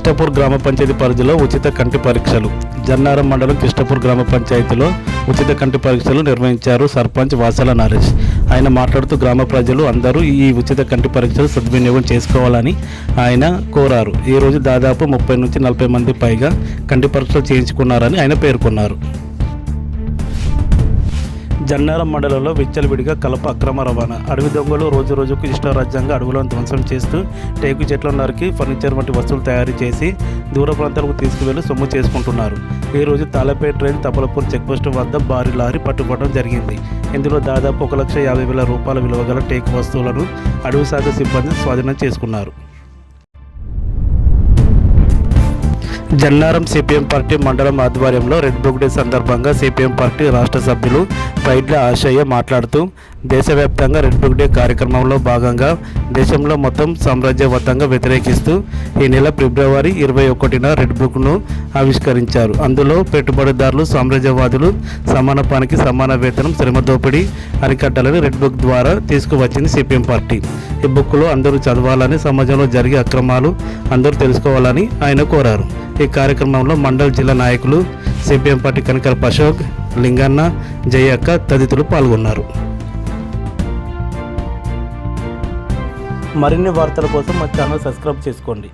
కిష్టపూర్ గ్రామ పంచాయతీ పరిధిలో ఉచిత కంటి పరీక్షలు. జన్నారం మండలం కిష్టపూర్ గ్రామ పంచాయతీలో ఉచిత కంటి పరీక్షలు నిర్వహించారు సర్పంచ్ వాసల నరేష్. ఆయన మాట్లాడుతూ గ్రామ ప్రజలు అందరూ ఈ ఉచిత కంటి పరీక్షలు సద్వినియోగం చేసుకోవాలని ఆయన కోరారు. ఈరోజు దాదాపు 30 నుంచి 40 మంది పైగా కంటి పరీక్షలు చేయించుకున్నారని ఆయన పేర్కొన్నారు. జన్నారం మండలంలో విచ్చలవిడిగా కలప అక్రమ రవాణా. అడవి దొంగలు రోజు రోజుకు ఇష్టారాజ్యంగా అడవులను ధ్వంసం చేస్తూ టేకు చెట్లను నరికి ఫర్నిచర్ వంటి వస్తువులు తయారు చేసి దూర ప్రాంతాలకు తీసుకువెళ్లి సొమ్ము చేసుకుంటున్నారు. ఈరోజు తాళపేట ట్రైన్ తపలపూర్ చెక్పోస్టు వద్ద భారీ లారీ పట్టుకోవడం జరిగింది. ఇందులో దాదాపు 1,50,000 రూపాయల విలువ గల టేకు వస్తువులను అడవి శాఖ సిబ్బంది స్వాధీనం చేసుకున్నారు. జన్నారం సిపిఎం పార్టీ మండలం ఆధ్వర్యంలో రెడ్ బుక్ డే సందర్భంగా సిపిఎం పార్టీ రాష్ట్ర సభ్యులు పైడ్ల ఆశయ్య మాట్లాడుతూ దేశవ్యాప్తంగా రెడ్ బుక్ డే కార్యక్రమంలో భాగంగా దేశంలో మొత్తం సామ్రాజ్యబద్ధంగా వ్యతిరేకిస్తూ ఈ నెల ఫిబ్రవరి 21న రెడ్ బుక్ను ఆవిష్కరించారు. అందులో పెట్టుబడిదారులు, సామ్రాజ్యవాదులు సమాన పనికి సమాన వేతనం, శ్రమ దోపిడీ అరికట్టాలని రెడ్ బుక్ ద్వారా తీసుకువచ్చింది సిపిఎం పార్టీ. ఈ బుక్లో అందరూ చదవాలని, సమాజంలో జరిగే అక్రమాలు అందరూ తెలుసుకోవాలని ఆయన కోరారు. ఈ కార్యక్రమంలో మండల్ జిల్లా నాయకులు సిపిఎం పార్టీ కనకరపు అశోక్, లింగన్న, జయక్క తదితరులు పాల్గొన్నారు. మరిన్ని వార్తల కోసం మా ఛానల్ సబ్స్క్రైబ్ చేసుకోండి.